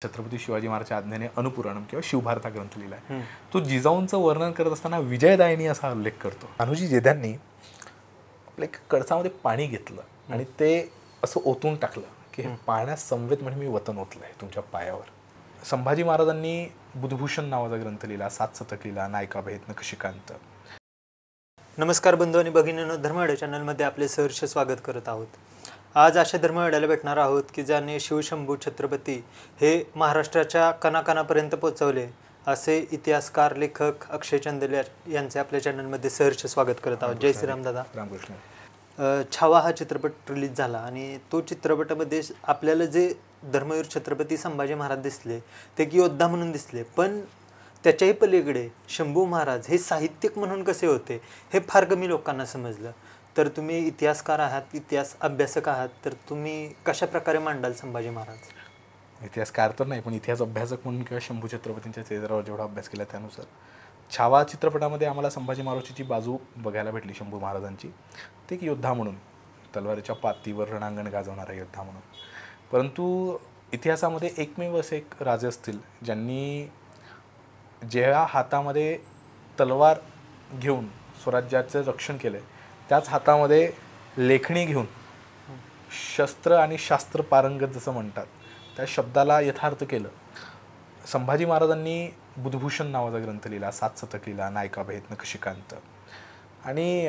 छत्रपती शिवाजी महाराजच्या आज्ञेने अनुपुराणम किंवा शिवभारत हा ग्रंथ लिहिला आहे. तो जिजाऊंचं वर्णन करत असताना विजयदायिनी असा उल्लेख करतो. कान्होजी जेद्यांनी आपल्या कळसामध्ये पाणी घेतलं आणि ते असं ओतून टाकलं की हे पाण्यात समवेत म्हणजे मी वतन ओतलंय तुमच्या पायावर. संभाजी महाराजांनी बुधभूषण नावाचा ग्रंथ लिहिला, 7 शतक लिहिला, नायका भेद नखशिकांत. नमस्कार बंधू आणि भगिनींनो, धर्मवाड्या चॅनलमध्ये आपले सहर्ष स्वागत करत आहोत. आज अशा धर्मवाड्याला भेटणार आहोत की ज्याने शिवशंभू छत्रपती हे महाराष्ट्राच्या कणाकणापर्यंत पोहोचवले असे इतिहासकार लेखक अक्षय चंदेल यांचे आपल्या चॅनलमध्ये सहर्ष स्वागत करत आहोत. जय श्रीराम दादा. रामकृष्ण. छावा हा चित्रपट रिलीज झाला आणि तो चित्रपटामध्ये आपल्याला जे धर्मवीर छत्रपती संभाजी महाराज दिसले ते की योद्धा म्हणून दिसले, पण त्याच्याही पलीकडे शंभू महाराज हे साहित्यिक म्हणून कसे होते हे फार कमी लोकांना समजलं. तर तुम्ही इतिहासकार आहात, इतिहास अभ्यासक आहात, तर तुम्ही कशा प्रकारे मांडाल संभाजी महाराज? इतिहासकार तर नाही, पण इतिहास अभ्यासक म्हणून किंवा शंभू छत्रपतींच्या चेहऱ्यावर जेवढा अभ्यास केला त्यानुसार छावा चित्रपटामध्ये आम्हाला संभाजी महाराजांची बाजू बघायला भेटली शंभू महाराजांची. ते एक योद्धा म्हणून, तलवारीच्या पातीवर रणांगण गाजवणारा योद्धा म्हणून. परंतु इतिहासामध्ये एकमेव असे एक राजे असतील ज्यांनी ज्या हातामध्ये तलवार घेऊन स्वराज्याचं रक्षण केलं, त्याच हातामध्ये लेखणी घेऊन शस्त्र आणि शास्त्र पारंगत जसं म्हणतात त्या शब्दाला यथार्थ केलं. संभाजी महाराजांनी बुधभूषण नावाचा ग्रंथ लिहिला, 7 शतक लिहिला, नायका भेद नखशिकांत. आणि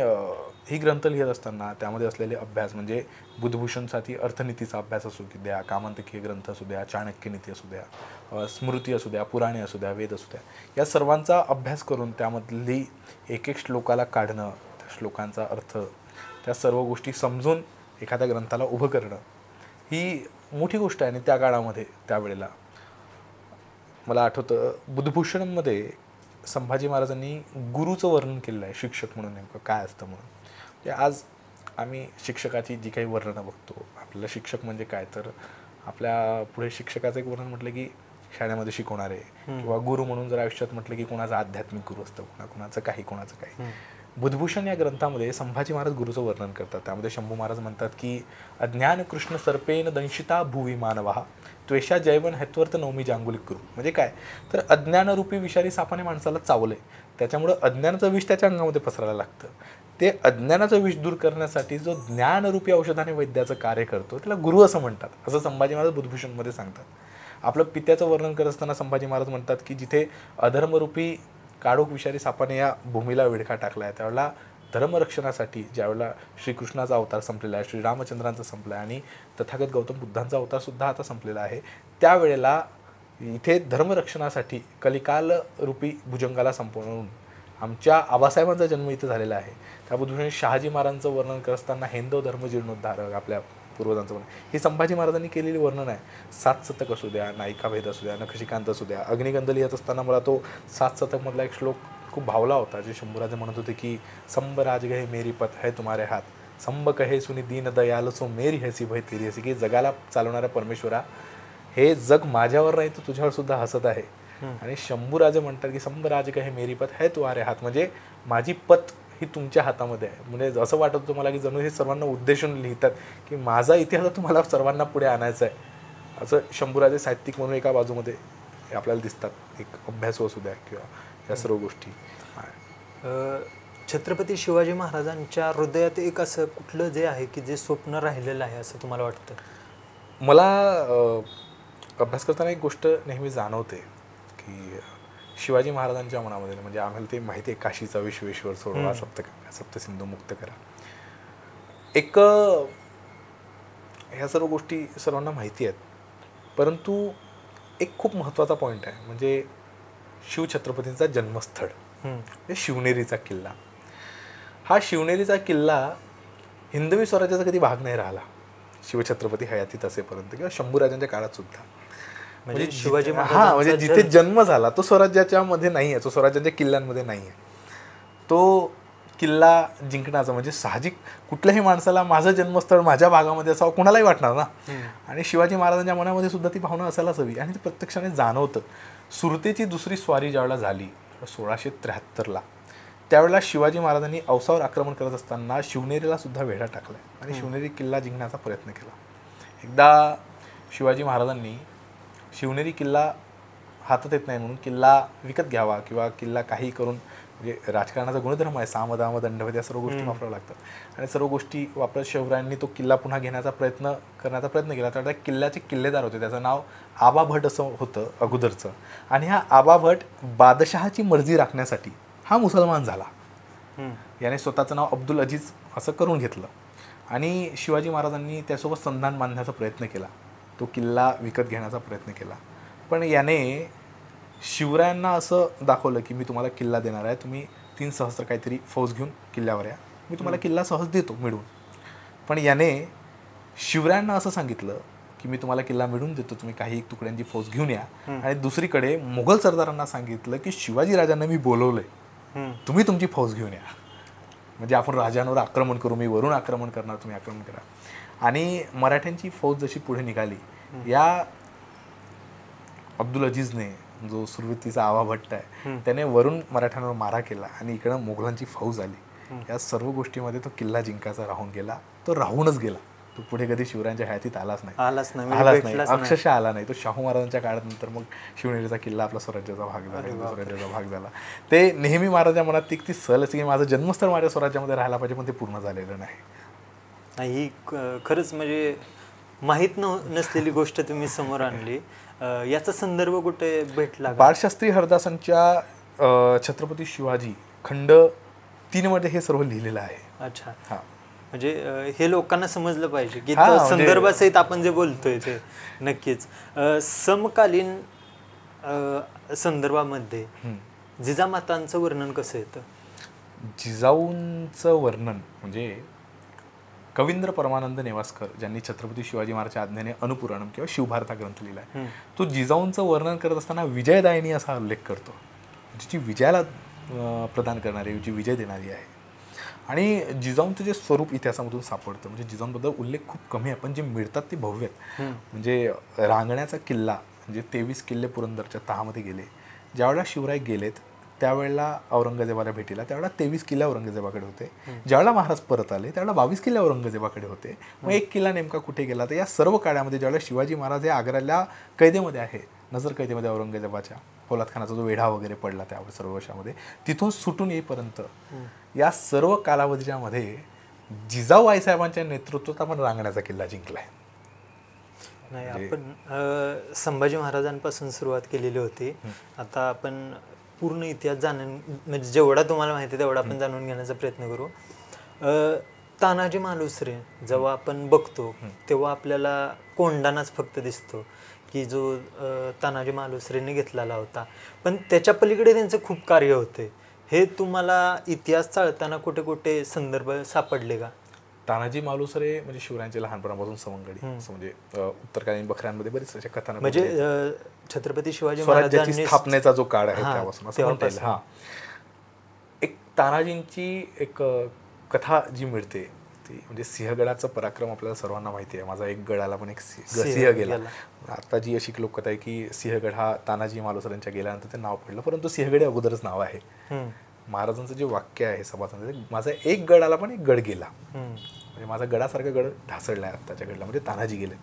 ही ग्रंथ लिहित असताना त्यामध्ये असलेले अभ्यास म्हणजे बुधभूषणसाठी अर्थनीतीचा अभ्यास असू द्या, कामांतकीय ग्रंथ असू द्या, चाणक्यनीती असू द्या, स्मृती असू द्या, पुराणे असू द्या, वेद असू द्या, या सर्वांचा अभ्यास करून त्यामधली एक एक श्लोकाला काढणं, त्या श्लोकांचा अर्थ, त्या सर्व गोष्टी समजून एखाद्या ग्रंथाला उभं करणं ही मोठी गोष्ट आहे. आणि त्या काळामध्ये त्यावेळेला मला आठवतं बुधभूषणमध्ये संभाजी महाराजांनी गुरुचं वर्णन केलेलं आहे, शिक्षक म्हणून नेमकं काय असतं म्हणून. म्हणजे आज आम्ही शिक्षकाची जी काही वर्णनं बघतो, आपल्याला शिक्षक म्हणजे काय, तर आपल्या पुढे शिक्षकाचं एक वर्णन म्हटलं की शाळेमध्ये शिकवणारे, किंवा गुरु म्हणून जर आयुष्यात म्हटलं की कोणाचं आध्यात्मिक गुरु असतं, कोणाचं काही. बुधभूषण या ग्रंथामध्ये संभाजी महाराज गुरुचं वर्णन करतात. त्यामध्ये शंभू महाराज म्हणतात की अज्ञान कृष्ण सर्पेन दंशिता भुवी मानवा त्वेषा जैवन हेत्वर्थ नवमी जांगुलिक गुरु. म्हणजे काय, तर अज्ञानरूपी विषारी सापाने माणसाला चावले, त्याच्यामुळं अज्ञानाचं विष त्याच्या अंगामध्ये पसरायला लागतं. ते अज्ञानाचं विष दूर करण्यासाठी जो ज्ञानरूपी औषधाने वैद्याचं कार्य करतो त्याला गुरु असं म्हणतात, असं संभाजी महाराज बुधभूषणमध्ये सांगतात. आपलं पित्याचं वर्णन करत असताना संभाजी महाराज म्हणतात की जिथे अधर्मरूपी काळोख विषारी सापाने या भूमीला विळखा टाकला आहे, त्यावेळेला धर्मरक्षणासाठी ज्यावेळेला श्रीकृष्णाचा अवतार संपलेला आहे, श्रीरामचंद्रांचा संपला आहे आणि तथागत गौतम बुद्धांचा अवतारसुद्धा आता संपलेला आहे, त्यावेळेला इथे धर्मरक्षणासाठी कलिकाल रूपी भुजंगाला संपवून आमच्या आबासाहेबांचा जन्म इथं झालेला आहे. त्या बुद्धभूषण शहाजी महाराजांचं वर्णन करत असताना हिंदव धर्म जीर्णोद्धारक आपल्या पूर्वजांचं वर्णन, ही संभाजी महाराजांनी केलेली वर्णन आहे. 7 शतक असू द्या, नायिका भेद असू द्या, नखशिकांत असू द्या. अग्निगंध लिहित असताना मला तो 7 शतकमधला एक श्लोक खूप भावला होता, जे शंभूराजे म्हणत होते की संब राज गहे मेरी पत है तुम्हारे हात, संब कहे सुनी दीन दयाल सो मेरी हैसी भय तेरी हसी. की जगाला चालवणाऱ्या परमेश्वरा, हे जग माझ्यावर नाही तर तुझ्यावर सुद्धा हसत आहे. आणि शंभूराजे म्हणतात की संब राज गहे मेरी पत है तुम्हारे हात, म्हणजे माझी पत ही तुमच्या हातामध्ये आहे. म्हणजे असं वाटत होतं मला की जणू हे सर्वांना उद्देशून लिहितात की माझा इतिहास तुम्हाला सर्वांना पुढे आणायचा आहे. असं शंभूराजे साहित्यिक म्हणून एका बाजूमध्ये आपल्याला दिसतात, एक अभ्यासू असू द्या किंवा या सर्व गोष्टी. छत्रपती शिवाजी महाराजांच्या हृदयात एक असं कुठलं जे आहे की जे स्वप्न राहिलेलं आहे असं तुम्हाला वाटतं? मला अभ्यास करताना एक गोष्ट नेहमी जाणवते की शिवाजी महाराजांच्या मनामध्ये, म्हणजे आम्हाला ते माहिती आहे, काशीचा विश्वेश्वर सोडवा, सप्तसिंधू मुक्त करा, एक ह्या सर्व गोष्टी सर्वांना माहिती आहेत. परंतु एक खूप महत्त्वाचा पॉईंट आहे, म्हणजे शिवछत्रपतींचा जन्मस्थळ म्हणजे शिवनेरीचा किल्ला. हा शिवनेरीचा किल्ला हिंदवी स्वराज्याचा कधी भाग नाही राहिला शिवछत्रपती हयातीत असेपर्यंत, किंवा शंभूराजांच्या काळात सुद्धा. म्हणजे शिवाजी म्हणजे जिथे जन्म झाला तो स्वराज्याच्या मध्ये नाही आहे, तो स्वराज्याच्या किल्ल्यांमध्ये नाही आहे. तो किल्ला जिंकण्याचा म्हणजे साहजिक कुठल्याही माणसाला माझं जन्मस्थळ माझ्या भागामध्ये असावं कोणालाही वाटणार ना. आणि शिवाजी महाराजांच्या मनामध्ये सुद्धा ती भावना असायलाच हवी. आणि ते प्रत्यक्षाने जाणवतं. सुरतेची दुसरी स्वारी ज्यावेळेला झाली 1673ला, त्यावेळेला शिवाजी महाराजांनी औसावर आक्रमण करत असताना शिवनेरीला सुद्धा वेढा टाकला आणि शिवनेरी किल्ला जिंकण्याचा प्रयत्न केला. एकदा शिवाजी महाराजांनी शिवनेरी किल्ला हातात येत नाही म्हणून किल्ला विकत घ्यावा किंवा किल्ला काही करून, म्हणजे राजकारणाचा गुणधर्म आहे, साम दाम दंडवत या सर्व गोष्टी वापराव्या लागतात आणि सर्व गोष्टी वापरत शिवरायांनी तो किल्ला पुन्हा घेण्याचा करण्याचा प्रयत्न केला. तर त्या किल्ल्याचे किल्लेदार होते, त्याचं नाव आबा भट असं होतं अगोदरचं. आणि हा आबा भट बादशहाची मर्जी राखण्यासाठी हा मुसलमान झाला. याने स्वतःचं नाव अब्दुल अजीज असं करून घेतलं आणि शिवाजी महाराजांनी त्यासोबत संधान बांधण्याचा प्रयत्न केला, तो किल्ला विकत घेण्याचा प्रयत्न केला. पण याने शिवरायांना असं दाखवलं की मी तुम्हाला किल्ला देणार आहे, तुम्ही 3 सहस्त्र काहीतरी फौज घेऊन किल्ल्यावर या, मी तुम्हाला किल्ला सहज देतो मिळून. पण याने शिवरायांना असं सांगितलं की मी तुम्हाला किल्ला मिळून देतो, तुम्ही काही तुकड्यांची फौज घेऊन या. आणि दुसरीकडे मुघल सरदारांना सांगितलं की शिवाजी राजांना मी बोलवलंय, तुम्ही तुमची फौज घेऊन या, म्हणजे आपण राजांवर आक्रमण करू, मी वरून आक्रमण करणार, तुम्ही आक्रमण करा. आणि मराठ्यांची फौज जशी पुढे निघाली, या अब्दुल अजीजने, जो सुरवतीचा आवा भट्ट आहे, त्याने वरून मराठ्यांवर मारा केला आणि इकडं मुघलांची फौज आली. या सर्व गोष्टीमध्ये तो किल्ला जिंकायचा राहून गेला, तो राहूनच गेला, तो पुढे कधी शिवरायांच्या हयातीत आलाच नाही, अक्षरशः आला नाही. तो शाहू महाराजांच्या काळात नंतर मग शिवनेरीचा किल्ला आपला स्वराज्याचा भाग झाला, स्वराज्याचा भाग झाला. ते नेहमी महाराजांच्या मनात ती सल असते की माझं जन्मस्थळ माझ्या स्वराज्यामध्ये राहायला पाहिजे, पण ते पूर्ण झालेलं नाही. ही खरंच म्हणजे माहीत नसलेली गोष्ट तुम्ही समोर आणली. याचा संदर्भ कुठे भेटला? बाळशास्त्री हरदासांच्या छत्रपती शिवाजी खंड 3 मध्ये हे सर्व लिहिलेलं आहे. अच्छा. हा, म्हणजे हे लोकांना समजलं पाहिजे की म्हणजे संदर्भासहित आपण जे बोलतोय ते नक्कीच. समकालीन संदर्भामध्ये जिजामातांचं वर्णन कसं येतं? जिजाऊंचं वर्णन म्हणजे कवींद्र परमानंद नेवास्कर, ज्यांनी छत्रपती शिवाजी महाराजच्या आज्ञेने अनुपुराणम किंवा शिवभारता ग्रंथ लिहिला आहे, तो जिजाऊंचं वर्णन करत असताना विजयदायिनी असा उल्लेख करतो, जी विजयाला प्रदान करणारी, जी विजय देणारी आहे. आणि जिजाऊंचं जे स्वरूप इतिहासामधून सापडतं, म्हणजे जिजाऊंबद्दल उल्लेख खूप कमी आहे, पण जे मिळतात ते भव्य आहेत. म्हणजे रांगण्याचा किल्ला, म्हणजे 23 किल्ले पुरंदरच्या तहामध्ये गेले. ज्यावेळेला शिवराय गेलेत त्यावेळेला औरंगजेबाला भेटीला, त्यावेळेला 23 किल्ले औरंगजेबाकडे होते. ज्यावेळेला महाराज परत आले त्यावेळेला 22 किल्ले औरंगजेबाकडे होते. मग एक किल्ला नेमका कुठे गेला? तर या सर्व काळामध्ये ज्यावेळेला शिवाजी महाराज हे आग्र्याला कैदेमध्ये आहे, नजर कैदेमध्ये औरंगजेबाच्या, पोलाद खानाचा जो वेढा वगैरे पडला त्यावर सर्व वर्षामध्ये, तिथून सुटून येईपर्यंत या सर्व कालावधीच्या मध्ये जिजाऊ आईसाहेबांच्या नेतृत्वात आपण रांगण्याचा किल्ला जिंकलाय. नाही, आपण संभाजी महाराजांपासून सुरुवात केलेली होती. आता आपण पूर्ण इतिहास म्हणजे जेवढा तुम्हाला माहिती आहे तेवढा आपण जाणून घेण्याचा प्रयत्न करू. तानाजी मालुसरे जेव्हा आपण बघतो तेव्हा आपल्याला कोंढाणाच फक्त दिसतो की जो तानाजी मालुसरेने घेतलेला होता, पण त्याच्या पलीकडे त्यांचं खूप कार्य होते. हे तुम्हाला इतिहास चाळताना कुठे कुठे संदर्भ सापडले का? तानाजी मालुसरे म्हणजे शिवरायांचे लहानपणापासून सवंगडी, म्हणजे उत्तरकालीन बखऱ्यांमध्ये बरेच अशा कथा, म्हणजे छत्रपती शिवाजी स्वराज्याची स्थापनेचा जो काळ आहे त्यापासून असं म्हणता येईल. हा, एक तानाजींची एक कथा जी मिळते ती म्हणजे सिंहगडाचं पराक्रम आपल्याला सर्वांना माहिती आहे. माझा एक गड आला पण एक सिंह गेला. आता जी अशी लोककथा आहे की सिंहगड हा तानाजी मालुसरेंच्या गेल्यानंतर ते नाव पडलं, परंतु सिंहगड अगोदरच नाव आहे. महाराजांचं जे वाक्य आहे सभासद, माझा एक गड आला पण एक गड गेला, म्हणजे माझा गडासारखा गड ढासळला आहे आत्ताच्या गडला, म्हणजे तानाजी गेले.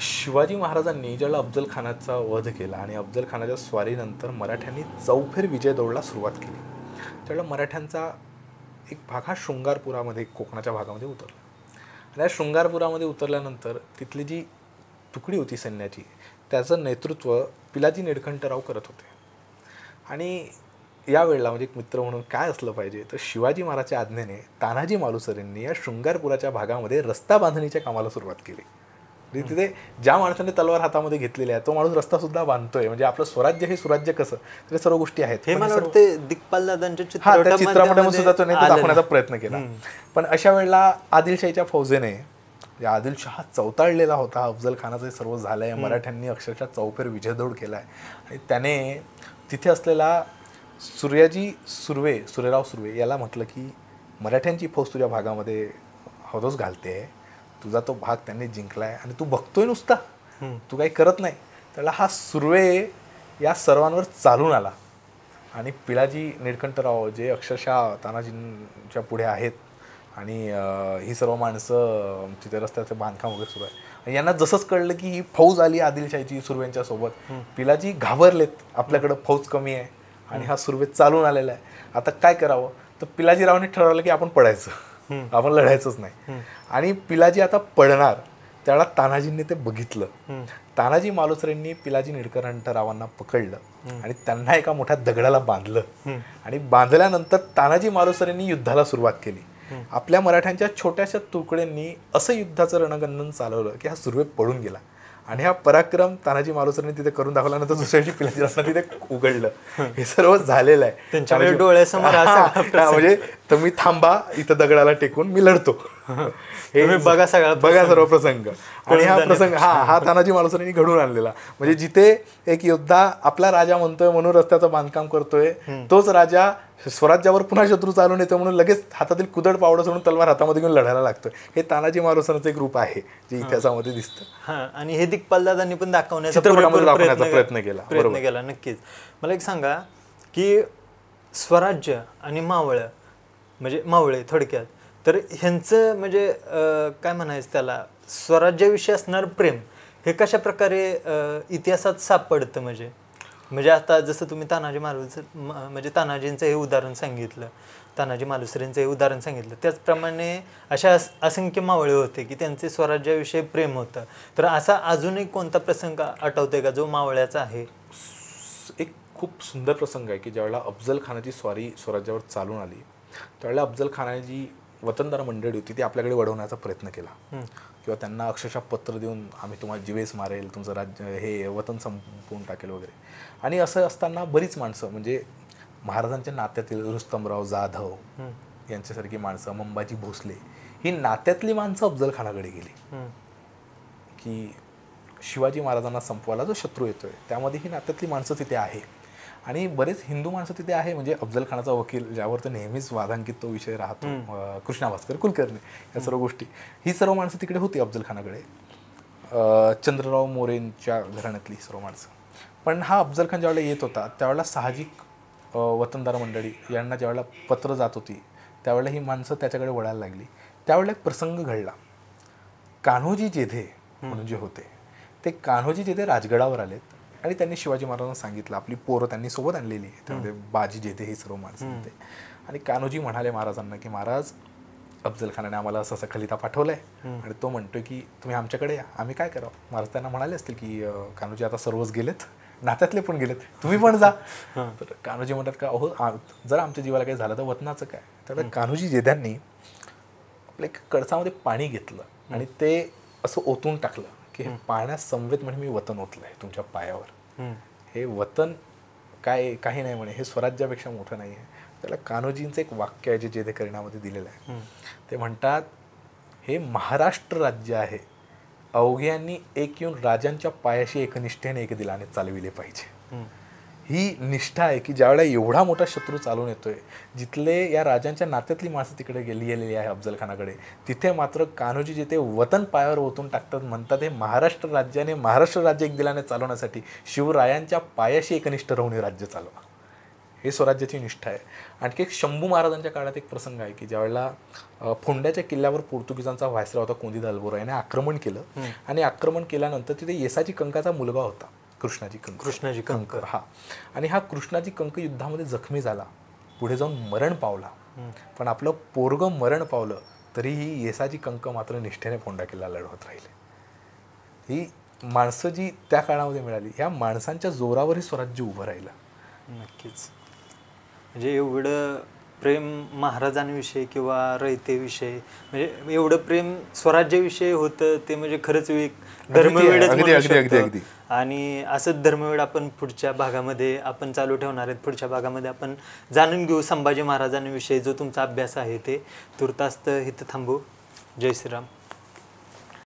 शिवाजी महाराजांनी ज्यावेळेला अफजल खानाचा वध केला आणि अफजल खानाच्या स्वारीनंतर मराठ्यांनी चौफेर विजय दौडला सुरुवात केली, त्यावेळेला मराठ्यांचा एक भाग हा शृंगारपुरामध्ये, कोकणाच्या भागामध्ये उतरला. आणि या शृंगारपुरामध्ये उतरल्यानंतर तिथली जी तुकडी होती सैन्याची, त्याचं नेतृत्व पिलाजी निळकंठराव करत होते. आणि यावेळेला म्हणजे एक मित्र म्हणून काय असलं पाहिजे, तर शिवाजी महाराजच्या आज्ञेने तानाजी मालुसरेंनी या शृंगारपुराच्या भागामध्ये रस्ता बांधणीच्या कामाला सुरुवात केली. म्हणजे तिथे ज्या माणसाने तलवार हातामध्ये घेतलेली आहे तो माणूस रस्ता सुद्धा बांधतोय, म्हणजे आपलं स्वराज्य हे सुराज्य कसं, तर सर्व गोष्टी आहेत. हे मला वाटतं दिग्पाल दादांच्या चित्रपटामध्ये सुद्धा तो दाखवण्याचा प्रयत्न केला. पण अशा वेळेला आदिलशाहीच्या फौजेने, आदिलशहा चौताळलेला होता, अफजल खानाचं सर्व झालंय, मराठ्यांनी अक्षरशः चौफेर विजयदौड केलाय, आणि त्याने तिथे असलेला सूर्यराव सुर्वे याला म्हटलं की मराठ्यांची फौज तुझ्या भागामध्ये हौदोस घालते, तुझा तो भाग त्यांनी जिंकलाय आणि तू बघतोय नुसता, तू काही करत नाही. त्याला हा सुर्वे या सर्वांवर चालून आला आणि पिलाजी निळकंठराव जे अक्षरशः तानाजींच्या पुढे आहेत आणि ही सर्व माणसं तिथे रस्त्याचं बांधकाम वगैरे सुरू आहे. आणि यांना जसंच कळलं की ही फौज आली आदिलशाहीची सुर्व्यांच्या सोबत, पिलाजी घाबरलेत, आपल्याकडं फौज कमी आहे आणि हा सुर्वे चालून आलेला आहे, आता काय करावं. तर पिलाजीरावांनी ठरवलं की आपण पडायचं, आपण लढायचंच नाही. आणि पिलाजी आता पडणार, त्यावेळेला तानाजींनी ते बघितलं. तानाजी मालुसरेंनी पिलाजी निळकंठरावांना पकडलं आणि त्यांना एका मोठ्या दगडाला बांधलं. आणि बांधल्यानंतर तानाजी मालुसरेंनी युद्धाला सुरुवात केली. आपल्या मराठ्यांच्या छोट्याशा तुकड्यांनी असं युद्धाचं रणगंधन चालवलं की हा सुर्वे पडून गेला. आणि हा पराक्रम तानाजी मालुसरेंनी तिथे करून दाखवल्यानंतर दुसऱ्या दिवशी पिलाजीरावांना तिथे उघडलं. हे सर्व झालेलं आहे त्यांच्या डोळ्यासमोर. म्हणजे तुम्ही थांबा इथं दगडाला टेकून, मी लढतो, हे बघा सगळं, बघा सर्व प्रसंग. आणि हा प्रसंग हा तानाजी मालुसरेंनी घडवून आणलेला. म्हणजे जिथे एक योद्धा आपला राजा म्हणतोय म्हणून रस्त्याचं बांधकाम करतोय, तोच राजा स्वराज्यावर पुन्हा शत्रू चालून येतो म्हणून लगेच हातातील कुदळ पावडं सोडून तलवार हातामध्ये घेऊन लढायला लागतोय. हे तानाजी मालुसरेंचं एक रूप आहे जे इतिहासामध्ये दिसतं. आणि हे दिग्पालदादांनी पण दाखवण्याचा प्रयत्न केला. नक्कीच. मला एक सांगा की स्वराज्य आणि मावळं म्हणजे मावळे थोडक्यात, तर ह्यांचं म्हणजे काय म्हणायचं त्याला, स्वराज्याविषयी असणारं प्रेम हे कशा प्रकारे इतिहासात सापडतं. म्हणजे आता जसं तुम्ही तानाजी म्हणजे तानाजींचं हे उदाहरण सांगितलं, तानाजी मालुसरेंचं हे उदाहरण सांगितलं, त्याचप्रमाणे अशा असंख्य मावळे होते की त्यांचे स्वराज्याविषयी प्रेम होतं. तर असा अजूनही कोणता प्रसंग आठवतोय का जो मावळ्याचा आहे? एक खूप सुंदर प्रसंग आहे की ज्यावेळेला अफजल खानाची स्वारी स्वराज्यावर चालून आली, त्यावेळेला अफजल खानाची जी वतनदार मंडळी होती ती आपल्याकडे वळवण्याचा प्रयत्न केला, किंवा त्यांना अक्षरशः पत्र देऊन आम्ही तुम्हाला जीवेस मारेल, तुमचं राज्य हे वतन संपवून टाकेल वगैरे. आणि असं असताना बरीच माणसं म्हणजे महाराजांच्या नात्यातील रुस्तमराव जाधव यांच्यासारखी माणसं, मंबाजी भोसले, ही नात्यातली माणसं अफजल खानाकडे गेली की शिवाजी महाराजांना संपवायला जो शत्रू येतोय त्यामध्ये ही नात्यातली माणसं तिथे आहे. आणि बरेच हिंदू माणसं तिथे आहे. म्हणजे अफजल खानाचा वकील ज्यावर तर नेहमीच वादांकित तो विषय राहतो, कृष्णा भास्कर कुलकर्णी, या सर्व गोष्टी, ही सर्व माणसं तिकडे होती अफजल खानाकडे, चंद्रराव मोरेंच्या घराण्यातली सर्व माणसं. पण हा अफजल खान ज्यावेळेला येत होता त्यावेळेला साहजिक वतनदार मंडळी यांना ज्यावेळेला पत्र जात होती त्यावेळेला ही माणसं त्याच्याकडे वळायला लागली. त्यावेळेला एक प्रसंग घडला. कान्होजी जेधे म्हणून जे होते ते कान्होजी जेधे राजगडावर आलेत आणि त्यांनी शिवाजी महाराजांना सांगितलं, आपली पोरं त्यांनी सोबत आणलेली आहे, त्यामध्ये बाजी जेधे ही सर्व माणसं होते. आणि कान्होजी म्हणाले महाराजांना की महाराज, अफजल खानाने आम्हाला असं असं खलिता पाठवलंय आणि तो म्हणतोय की तुम्ही आमच्याकडे या, आम्ही काय करावं. महाराज त्यांना म्हणाले असतील की कान्होजी आता सर्वच गेलेत, नात्यातले पण गेलेत, तुम्ही पण जा. तर कान्होजी म्हणतात का, अहो जर आमच्या जीवाला काही झालं तर वतनाचं काय. तर कान्होजी जेध्यांनी आपल्या कळसामध्ये पाणी घेतलं आणि ते असं ओतून टाकलं की हे पाण्यात समवेत म्हणजे मी वतन ओतलंय तुमच्या पायावर. हे वतन काय काही नाही म्हणे, हे स्वराज्यापेक्षा मोठं नाही आहे. त्याला कान्होजींचं एक वाक्य आहे जे जेधेकरणामध्ये दिलेलं आहे. ते म्हणतात, हे महाराष्ट्र राज्य आहे, अवघ्यांनी एक येऊन राजांच्या पायाशी एकनिष्ठेने एक दिलाने चालविले पाहिजे. ही निष्ठा आहे की ज्यावेळेला एवढा मोठा शत्रू चालून येतोय, जिथले या राजांच्या नात्यातली माणसं तिकडे गेलेली आहे अफजल खानाकडे, तिथे मात्र कान्होजी जिथे वतन पायावर ओतून टाकतात, म्हणतात हे महाराष्ट्र राज्याने महाराष्ट्र राज्य एक दिलाने चालवण्यासाठी शिवरायांच्या पायाशी एकनिष्ठ राहून हे राज्य चालवा. हे स्वराज्याची निष्ठा आहे. आणखी एक शंभू महाराजांच्या काळात एक प्रसंग आहे की ज्यावेळेला फोंड्याच्या किल्ल्यावर पोर्तुगीजांचा व्हायसराय होता कोंदी दालबोरा याने आक्रमण केलं. आणि आक्रमण केल्यानंतर तिथे येसाजी कंकाचा मुलगा होता, कृष्णाजी कंक. हा, आणि हा कृष्णाजी कंक युद्धामध्ये जखमी झाला, पुढे जाऊन मरण पावला. पण आपलं पोरगं मरण पावलं तरीही येसाजी कंक मात्र निष्ठेने फोंडा किल्ला लढवत राहिले. ही माणसं जी त्या काळामध्ये मिळाली, ह्या माणसांच्या जोरावरही स्वराज्य उभं राहिलं. नक्कीच. म्हणजे एवढं प्रेम महाराजांविषयी किंवा रयतेविषयी, म्हणजे एवढं प्रेम स्वराज्याविषयी होतं ते म्हणजे खरंच धर्मवेडच म्हणू शकतो. आणि असंच धर्मवेड आपण पुढच्या भागामध्ये आपण चालू ठेवणार आहेत. पुढच्या भागामध्ये आपण जाणून घेऊ संभाजी महाराजांविषयी जो तुमचा अभ्यास आहे ते. तुर्तास इथं थांबू. जय श्रीराम.